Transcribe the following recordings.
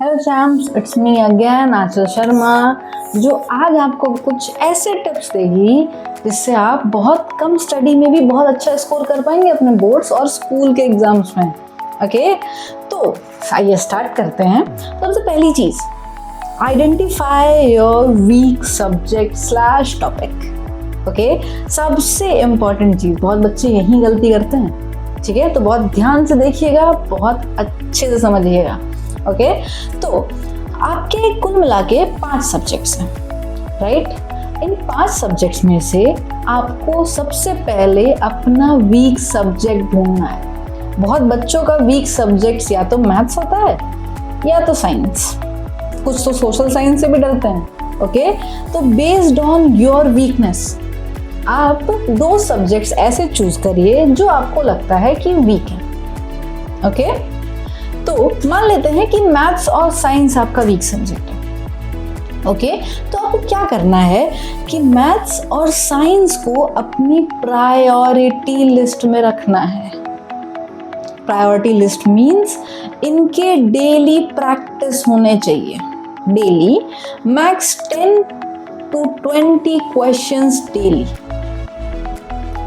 Hello champs, it's me again Anchal Sharma, जो आज आपको कुछ ऐसे टिप्स देगी जिससे आप बहुत कम स्टडी में भी बहुत अच्छा स्कोर कर पाएंगे अपने बोर्ड्स और स्कूल के एग्जाम्स में। ओके, तो आइए स्टार्ट करते हैं। सबसे पहली चीज़, identify your weak subject slash topic. Okay, सबसे इम्पॉर्टेंट चीज़, बहुत बच्चे यही गलती करते हैं, ठीक है? तो बहुत ध्यान से देखिएगा, बहुत अच्छे से समझिएगा। ओके, तो आपके कुल मिला के 5 सब्जेक्ट्स हैं, राइट? इन 5 सब्जेक्ट्स में से आपको सबसे पहले अपना वीक सब्जेक्ट ढूंढना है। बहुत बच्चों का वीक सब्जेक्ट्स या तो मैथ्स होता है या तो साइंस, कुछ तो सोशल साइंस से भी डरते हैं। ओके, तो बेस्ड ऑन योर वीकनेस आप 2 सब्जेक्ट्स ऐसे चूज करिए जो आपको लगता है कि वीक है। ओके, तो मान लेते हैं कि मैथ्स और साइंस आपका वीक सब्जेक्ट है। ओके, तो आपको क्या करना है कि मैथ्स और साइंस को अपनी प्रायोरिटी लिस्ट में रखना है। प्रायोरिटी लिस्ट मीन्स इनके डेली प्रैक्टिस होने चाहिए। Daily max 10 to 20 questions daily.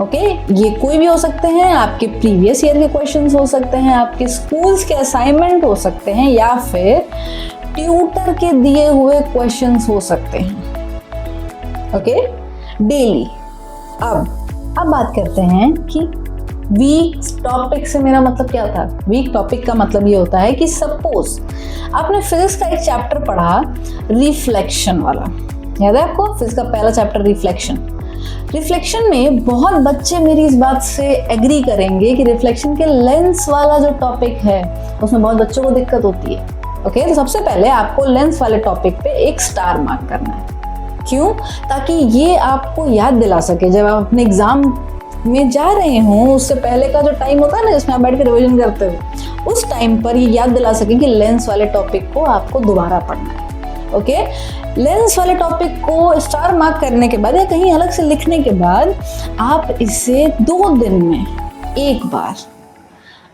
Okay, ये कोई भी हो सकते हैं, आपके प्रीवियस ईयर के क्वेश्चंस हो सकते हैं, आपके स्कूल्स के असाइनमेंट हो सकते हैं, या फिर ट्यूटर के दिए हुए क्वेश्चंस हो सकते हैं। Okay, daily. अब बात करते हैं कि वीक टॉपिक से मेरा मतलब क्या था। वीक टॉपिक का मतलब ये होता है कि सपोज आपने फिजिक्स का एक चैप्टर पढ़ा, रिफ्लेक्शन वाला, याद है आपको? फिजिक्स का पहला चैप्टर रिफ्लेक्शन में बहुत बच्चे मेरी इस बात से एग्री करेंगे कि रिफ्लेक्शन के लेंस वाला जो टॉपिक है उसमें बहुत बच्चों को दिक्कत होती है। ओके, तो सबसे पहले आपको लेंस वाले टॉपिक पे एक स्टार मार्क करना है। क्यों? ताकि ये आपको याद दिला सके जब आप अपने एग्जाम में जा रहे हों, उससे पहले का जो टाइम होता है ना जिसमें आप बैठ के रिविजन करते हो, उस टाइम पर ये याद दिला सके कि लेंस वाले टॉपिक को आपको दोबारा पढ़ना है। ओके, लेंस वाले टॉपिक को स्टार मार्क करने के बाद या कहीं अलग से लिखने के बाद आप इसे 2 दिन में एक बार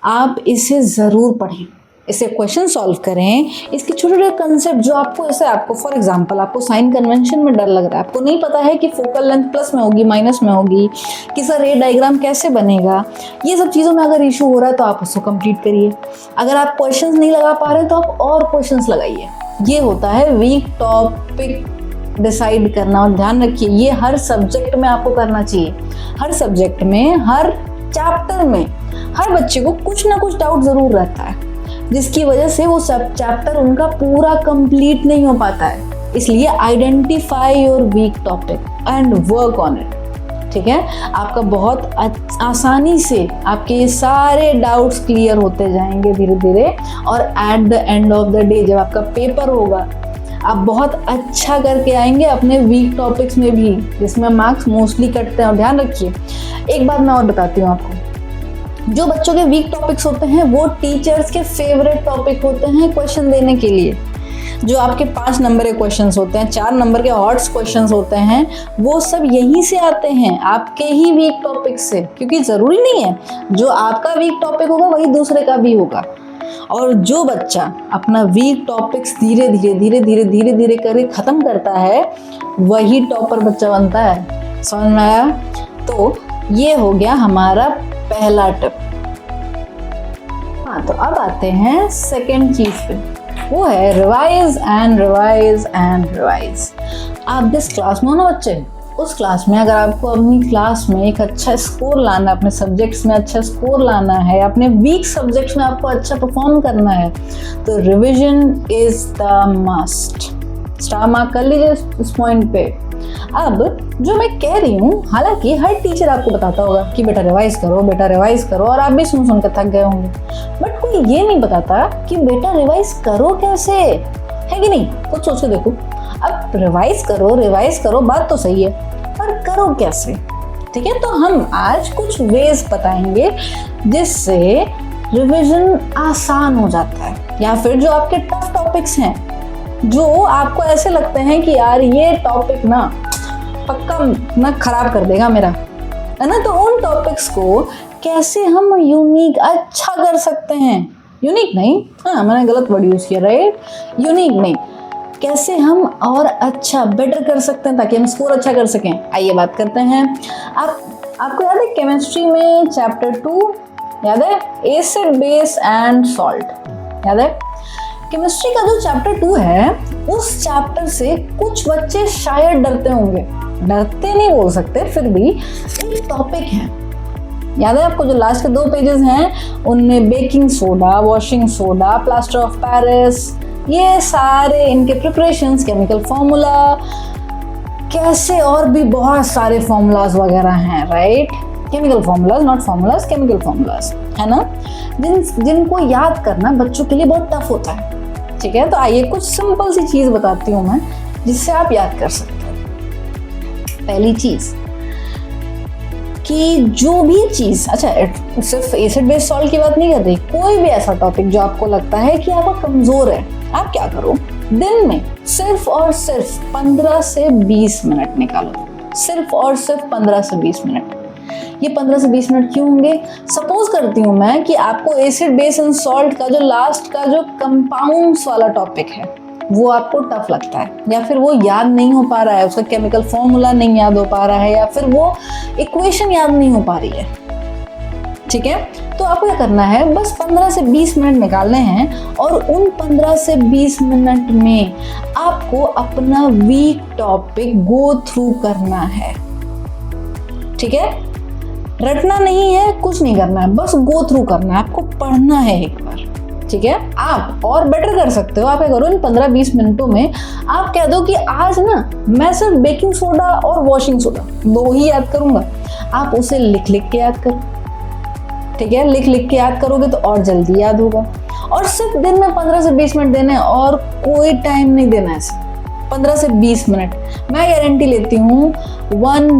आप इसे ज़रूर पढ़ें, इसे क्वेश्चन सॉल्व करें। इसके छोटे छोटे कंसेप्ट जो आपको, जैसे आपको फॉर एग्जांपल आपको साइन कन्वेंशन में डर लग रहा है, आपको नहीं पता है कि फोकल लेंथ प्लस में होगी माइनस में होगी, किसका रे डायग्राम कैसे बनेगा, ये सब चीज़ों में अगर इशू हो रहा है तो आप उसको कंप्लीट करिए। अगर आप क्वेश्चंस नहीं लगा पा रहे हैं तो आप और क्वेश्चंस लगाइए। ये होता है वीक टॉपिक डिसाइड करना। और ध्यान रखिए, ये हर सब्जेक्ट में आपको करना चाहिए। हर सब्जेक्ट में, हर चैप्टर में हर बच्चे को कुछ ना कुछ डाउट ज़रूर रहता है, जिसकी वजह से वो सब चैप्टर उनका पूरा कंप्लीट नहीं हो पाता है। इसलिए identify your weak topic and work on it. ठीक है, आपका बहुत आसानी से आपके ये सारे डाउट्स क्लियर होते जाएंगे धीरे धीरे, और at the end of the day जब आपका पेपर होगा आप बहुत अच्छा करके आएंगे अपने वीक टॉपिक्स में भी, जिसमें मार्क्स मोस्टली कटते हैं। और ध्यान रखिए, एक बात मैं और बताती हूँ आपको, जो बच्चों के वीक टॉपिक्स होते हैं वो टीचर्स के फेवरेट टॉपिक होते हैं क्वेश्चन देने के लिए। जो आपके 5 नंबर के क्वेश्चंस होते हैं, 4 नंबर के हॉट्स क्वेश्चंस होते हैं, वो सब यहीं से आते हैं, आपके ही वीक टॉपिक से। क्योंकि ज़रूरी नहीं है जो आपका वीक टॉपिक होगा वही दूसरे का भी होगा। और जो बच्चा अपना वीक टॉपिक्स धीरे धीरे करके ख़त्म करता है वही टॉपर बच्चा बनता है। समझ में आया? तो ये हो गया हमारा पहला टिप। हाँ, तो अब आते हैं सेकेंड चीज़ पे, वो है revise and revise and revise. आप जिस क्लास में हो ना बच्चे, उस क्लास में अगर आपको अपनी क्लास में एक अच्छा स्कोर लाना है, अपने सब्जेक्ट्स में अच्छा स्कोर लाना है, अपने वीक सब्जेक्ट्स में आपको अच्छा परफॉर्म करना है, तो revision is the must. Star mark कर लीजिए इस पॉइंट पे। अब जो मैं कह रही हूँ, हालांकि हर टीचर आपको बताता होगा कि बेटा रिवाइज करो, बेटा रिवाइज करो, और आप भी सुन सुन कर थक गए होंगे, बट कोई ये नहीं बताता कि बेटा रिवाइज करो कैसे, है कि नहीं? कुछ सोच के देखो। अब रिवाइज करो बात तो सही है, पर करो कैसे? ठीक है, तो हम आज कुछ वेज बताएंगे जिससे रिविजन आसान हो जाता है, या फिर जो आपके टफ टॉपिक्स हैं, जो आपको ऐसे लगते हैं कि यार ये टॉपिक ना पक्का ना खराब कर देगा मेरा, है ना, तो उन टॉपिक्स को कैसे हम यूनिक अच्छा कर सकते हैं, यूनिक नहीं, हाँ मैंने गलत वर्ड यूज़ किया, राइट, यूनिक नहीं, कैसे हम और अच्छा बेटर कर सकते हैं ताकि हम स्कोर अच्छा कर सकें। आइए बात करते हैं। आपको याद है केमिस्ट्री में चैप्टर 2 याद है, एसिड बेस एंड सॉल्ट, याद है? केमिस्ट्री का जो चैप्टर 2 है उस चैप्टर से कुछ बच्चे शायद डरते होंगे, डरते नहीं बोल सकते, फिर भी एक टॉपिक है, याद है आपको, जो लास्ट के 2 पेजेस हैं उनमें baking soda, washing soda, plaster of Paris, ये सारे इनके प्रिपरेशंस, केमिकल फॉर्मूला, कैसे और भी बहुत सारे फॉर्मूलाज वगैरह हैं, right, chemical formulas, not formulas, chemical formulas, है ना, जिनको याद करना बच्चों के लिए बहुत टफ होता है। ठीक है, तो आइए कुछ सिंपल सी चीज बताती हूँ मैं जिससे आप याद कर सकते हैं। पहली चीज कि जो भी चीज, अच्छा सिर्फ एसिड बेस सॉल्ट की बात नहीं कर रही, कोई भी ऐसा टॉपिक जो आपको लगता है कि आपका कमजोर है, आप क्या करो, दिन में सिर्फ और सिर्फ 15 से 20 मिनट निकालो, सिर्फ और सिर्फ 15 से 20 मिनट। ये 15 से 20 मिनट क्यों होंगे? सपोज करती हूँ मैं कि आपको एसिड बेस एंड सॉल्ट का जो लास्ट का जो कंपाउंड्स वाला टॉपिक है वो आपको टफ लगता है, या फिर वो याद नहीं हो पा रहा है, उसका केमिकल फॉर्मूला नहीं याद हो पा रहा है, या फिर वो इक्वेशन याद नहीं हो पा रही है। ठीक है, तो आपको क्या करना है, बस 15 से 20 मिनट निकालने हैं और उन 15 से 20 मिनट में आपको अपना वीक टॉपिक गो थ्रू करना है। ठीक है, रटना नहीं है, कुछ नहीं करना है, बस गो थ्रू करना है, आपको पढ़ना है एक बार। ठीक है, आप और बेटर कर सकते हो, आप क्या करो, इन 15-20 मिनटों में आप कह दो कि आज ना मैं सिर्फ बेकिंग सोडा और वॉशिंग सोडा 2 ही याद करूंगा। आप उसे लिख लिख के याद करो। ठीक है, लिख लिख के याद करोगे तो और जल्दी याद होगा। और सिर्फ दिन में 15 से 20 मिनट देने, और कोई टाइम नहीं देना है, 15 से 20 मिनट। मैं गारंटी लेती हूँ 1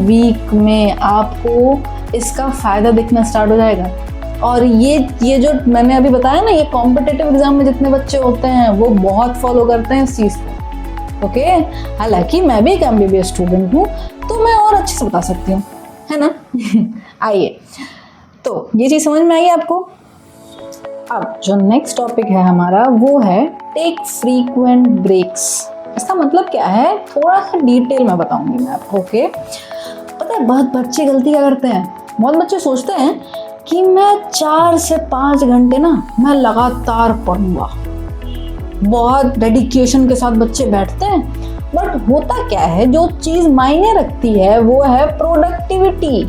वीक में आपको इसका फायदा दिखना स्टार्ट हो जाएगा। और ये जो मैंने अभी बताया ना, ये कॉम्पिटिटिव एग्जाम में जितने बच्चे होते हैं वो बहुत फॉलो करते हैं इस चीज को। ओके, हालांकि मैं भी एक MBBS स्टूडेंट हूँ तो मैं और अच्छे से बता सकती हूँ, है ना। आइए, तो ये चीज समझ में आई आपको। अब जो नेक्स्ट टॉपिक है हमारा वो है टेक फ्रीक्वेंट ब्रेक्स। इसका मतलब क्या है, थोड़ा सा डिटेल में बताऊंगी मैं आपको। ओके, पता है बहुत बच्चे गलती क्या करते हैं, बहुत बच्चे सोचते हैं कि मैं 4 से 5 घंटे ना मैं लगातार पढ़ूंगा, बहुत डेडिकेशन के साथ बच्चे बैठते हैं। बट होता क्या है, जो चीज मायने रखती है वो है प्रोडक्टिविटी।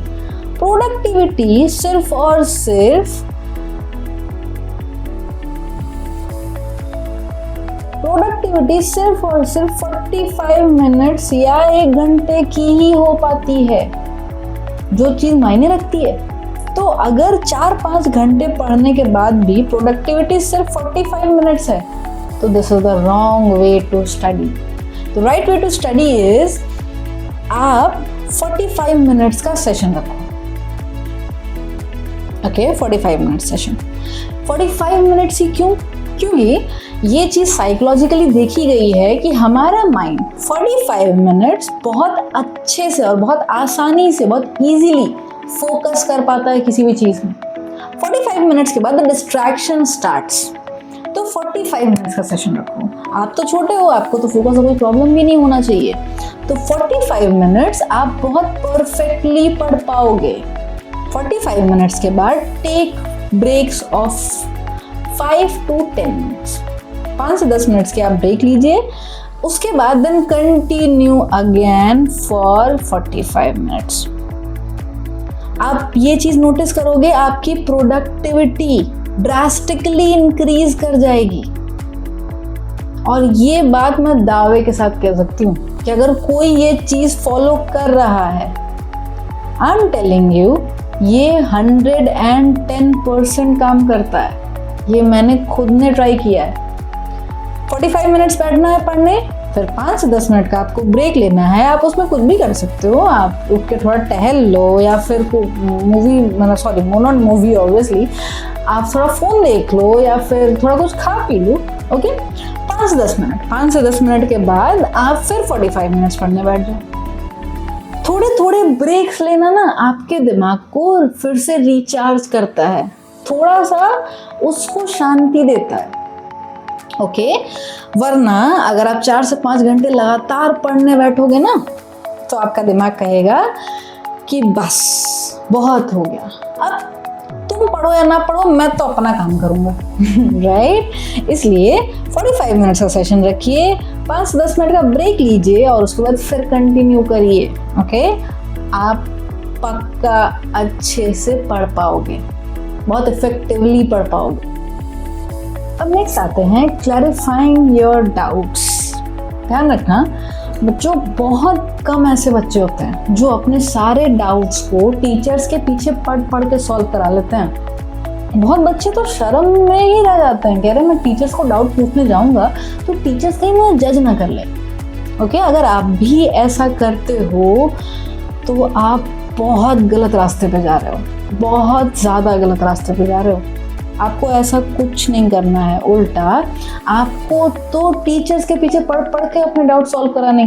प्रोडक्टिविटी सिर्फ और सिर्फ सिर्फ 45 मिनट्स या 1 घंटे की ही हो पाती है, जो चीज मायने रखती है। तो अगर 4-5 घंटे पढ़ने के बाद भी प्रोडक्टिविटी सिर्फ 45 मिनट्स है तो this is the wrong way to study. तो right way to study is आप 45 मिनट्स का सेशन रखो। Okay, 45 minute session. 45 मिनट्स ही क्यों? क्योंकि ये चीज साइकोलॉजिकली देखी गई है कि हमारा माइंड 45 मिनट्स बहुत अच्छे से और बहुत आसानी से, बहुत इजीली फोकस कर पाता है किसी भी चीज में। 45 मिनट्स के बाद डिस्ट्रैक्शन स्टार्ट्स। तो 45 मिनट्स का सेशन रखो। आप तो छोटे हो, आपको तो फोकस का कोई प्रॉब्लम भी नहीं होना चाहिए। तो 45 मिनट्स आप बहुत परफेक्टली पढ़ पाओगे। 45 मिनट्स के बाद take breaks of 5 to 10 minutes, 5 से 10 मिनट्स के आप ब्रेक लीजिए। उसके बाद then continue again for 45 minutes. आप ये चीज नोटिस करोगे, आपकी प्रोडक्टिविटी ड्रास्टिकली इंक्रीज कर जाएगी। और ये बात मैं दावे के साथ कह सकती हूँ कि अगर कोई ये चीज फॉलो कर रहा है, आई एम टेलिंग यू, ये 110% काम करता है। ये मैंने खुद ने ट्राई किया है। 45 मिनट्स बैठना है पढ़ने, फिर 5 से 10 मिनट का आपको ब्रेक लेना है। आप उसमें कुछ भी कर सकते हो, आप उठ के थोड़ा टहल लो, या फिर मूवी, नॉट मूवी ऑब्वियसली, आप थोड़ा फोन देख लो, या फिर थोड़ा कुछ खा पी लो। ओके, 5 से 10 मिनट के बाद आप फिर 45 मिनट्स पढ़ने बैठ जाओ। थोड़े थोड़े ब्रेक्स लेना ना आपके दिमाग को फिर से रिचार्ज करता है। थोड़ा सा उसको शांति देता है। ओके, वरना अगर आप 4 से 5 घंटे लगातार पढ़ने बैठोगे ना, तो आपका दिमाग कहेगा कि बस बहुत हो गया, अब तुम पढ़ो या ना पढ़ो, मैं तो अपना काम करूंगा। राइट? इसलिए 45 मिनट्स का सेशन रखिए, 5-10 मिनट का ब्रेक लीजिए और उसके बाद फिर कंटिन्यू करिए। ओके, आप पक्का अच्छे से पढ़ पाओगे, बहुत इफेक्टिवली पढ़ पाओगे। अब नेक्स्ट आते हैं क्लैरिफाइंग योर डाउट्स। ध्यान रखना बच्चों, बहुत कम ऐसे बच्चे होते हैं जो अपने सारे डाउट्स को टीचर्स के पीछे पढ़ के सॉल्व करा लेते हैं। बहुत बच्चे तो शर्म में ही रह जाते हैं, कह रहे मैं टीचर्स को डाउट पूछने जाऊंगा तो टीचर्स कहीं मुझे जज ना कर ले। ओके, अगर आप भी ऐसा करते हो तो आप बहुत गलत रास्ते पे जा रहे हो, बहुत ज़्यादा गलत रास्ते पे जा रहे हो। आपको ऐसा कुछ नहीं करना है, उल्टा आपको तो टीचर्स के पीछे पढ़ के अपने डाउट सॉल्व कराने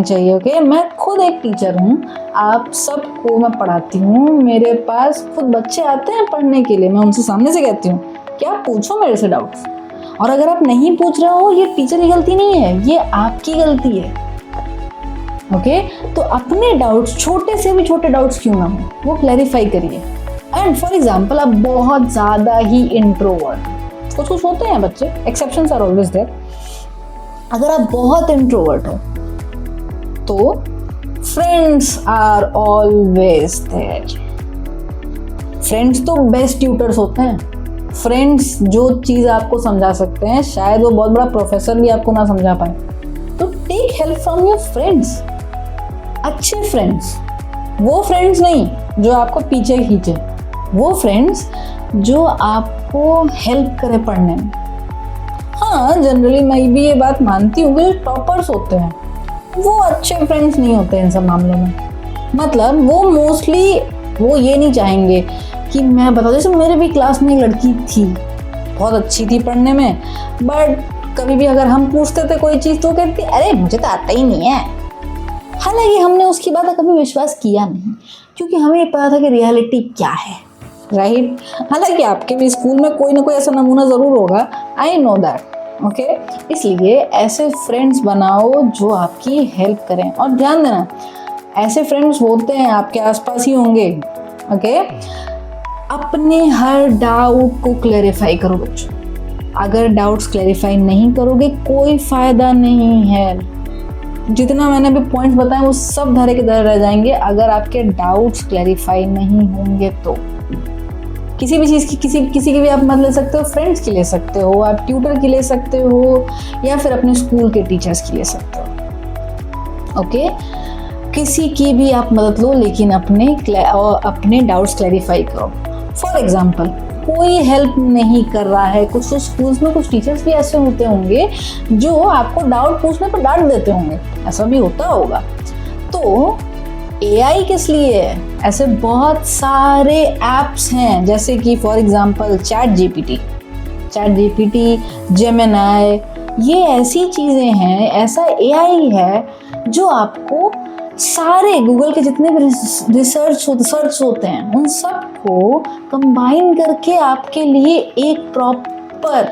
चाहिए। ओके, मैं खुद एक टीचर हूँ, आप सबको मैं पढ़ाती हूँ, मेरे पास खुद बच्चे आते हैं पढ़ने के लिए, मैं उनसे सामने से कहती हूँ कि आप पूछो मेरे से डाउट्स, और अगर आप नहीं पूछ रहे हो ये टीचर की गलती नहीं है, ये आपकी गलती है। ओके, तो अपने डाउट्स, छोटे से भी छोटे डाउट्स क्यों ना हो, वो क्लैरिफाई करिए। एंड फॉर एग्जाम्पल, आप बहुत ज़्यादा ही इंट्रोवर्ट, कुछ होते हैं बच्चे, एक्सेप्शंस आर ऑलवेज देयर। अगर आप बहुत इंट्रोवर्ट हो तो friends are always there. Friends तो बेस्ट ट्यूटर्स होते हैं। फ्रेंड्स जो चीज़ आपको समझा सकते हैं, शायद वो बहुत बड़ा प्रोफेसर भी आपको ना समझा पाए, तो take help from your friends. अच्छे फ्रेंड्स, वो फ्रेंड्स नहीं जो आपको पीछे खींचे, वो फ्रेंड्स जो आपको हेल्प करे पढ़ने में। हाँ, जनरली मैं भी ये बात मानती हूँ कि जो टॉपर्स होते हैं वो अच्छे फ्रेंड्स नहीं होते इन सब मामलों में। मतलब वो मोस्टली वो ये नहीं चाहेंगे कि मैं बता, जैसे मेरे भी क्लास में एक लड़की थी, बहुत अच्छी थी पढ़ने में, बट कभी भी अगर हम पूछते थे कोई चीज़ तो कहती अरे मुझे तो आता ही नहीं है। हालांकि हमने उसकी बात का कभी विश्वास किया नहीं, क्योंकि हमें पता था कि रियलिटी क्या है। राइट? हालांकि आपके भी स्कूल में कोई ना कोई ऐसा नमूना ज़रूर होगा, आई नो दैट। ओके, इसलिए ऐसे फ्रेंड्स बनाओ जो आपकी हेल्प करें। और ध्यान देना, ऐसे फ्रेंड्स होते हैं, आपके आसपास ही होंगे। ओके, अपने हर डाउट को क्लैरिफाई करो बच्चों। अगर डाउट्स क्लैरिफाई नहीं करोगे कोई फ़ायदा नहीं है। जितना मैंने अभी पॉइंट्स बताए वो सब धरे के धरे रह जाएंगे अगर आपके डाउट्स क्लैरिफाई नहीं होंगे तो। किसी भी चीज़ की किसी की भी आप मदद ले सकते हो, फ्रेंड्स की ले सकते हो, आप ट्यूटर की ले सकते हो, या फिर अपने स्कूल के टीचर्स की ले सकते हो। ओके, किसी की भी आप मदद लो, लेकिन अपने डाउट्स क्लैरिफाई करो। फॉर एग्जाम्पल, कोई हेल्प नहीं कर रहा है, कुछ तो स्कूल्स में कुछ टीचर्स भी ऐसे होते होंगे जो आपको डाउट पूछने पर डांट देते होंगे, ऐसा भी होता होगा। तो AI किस लिए है? ऐसे बहुत सारे ऐप्स हैं, जैसे कि for example chat GPT, Gemini, ये ऐसी चीज़ें हैं, ऐसा AI है जो आपको सारे गूगल के जितने भी सर्च होते हैं उन सब को कंबाइन करके आपके लिए एक प्रॉपर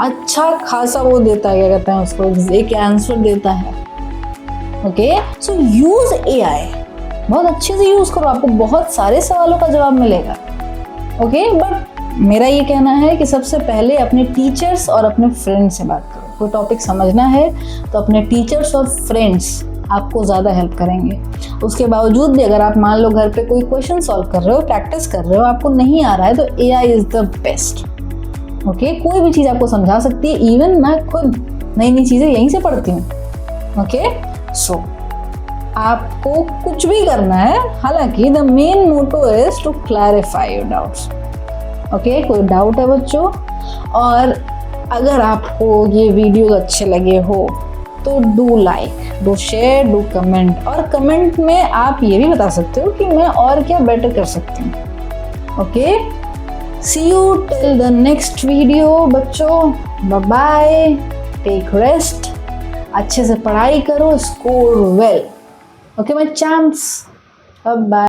अच्छा खासा वो देता है, क्या कहते हैं उसको, एक आंसर देता है। ओके, सो यूज AI, बहुत अच्छे से यूज करो, आपको बहुत सारे सवालों का जवाब मिलेगा। ओके, बट मेरा ये कहना है कि सबसे पहले अपने टीचर्स और अपने फ्रेंड्स से बात करो। कोई टॉपिक समझना है तो अपने टीचर्स और फ्रेंड्स आपको ज़्यादा हेल्प करेंगे। उसके बावजूद भी अगर आप मान लो घर पे कोई क्वेश्चन सॉल्व कर रहे हो, प्रैक्टिस कर रहे हो, आपको नहीं आ रहा है, तो AI is the best. Okay, कोई भी चीज़ आपको समझा सकती है। इवन मैं खुद नई नई चीज़ें यहीं से पढ़ती हूँ। ओके, सो आपको कुछ भी करना है, हालांकि the main motto is to clarify your doubts. Okay, कोई डाउट है बच्चों? और अगर आपको ये वीडियो अच्छे लगे हो तो do like, do share, do comment, और कमेंट में आप ये भी बता सकते हो कि मैं और क्या बेटर कर सकती हूँ। Okay, see you till the next video बच्चों, बाय बाय, टेक रेस्ट, अच्छे से पढ़ाई करो, score well. Okay my champs, bye bye.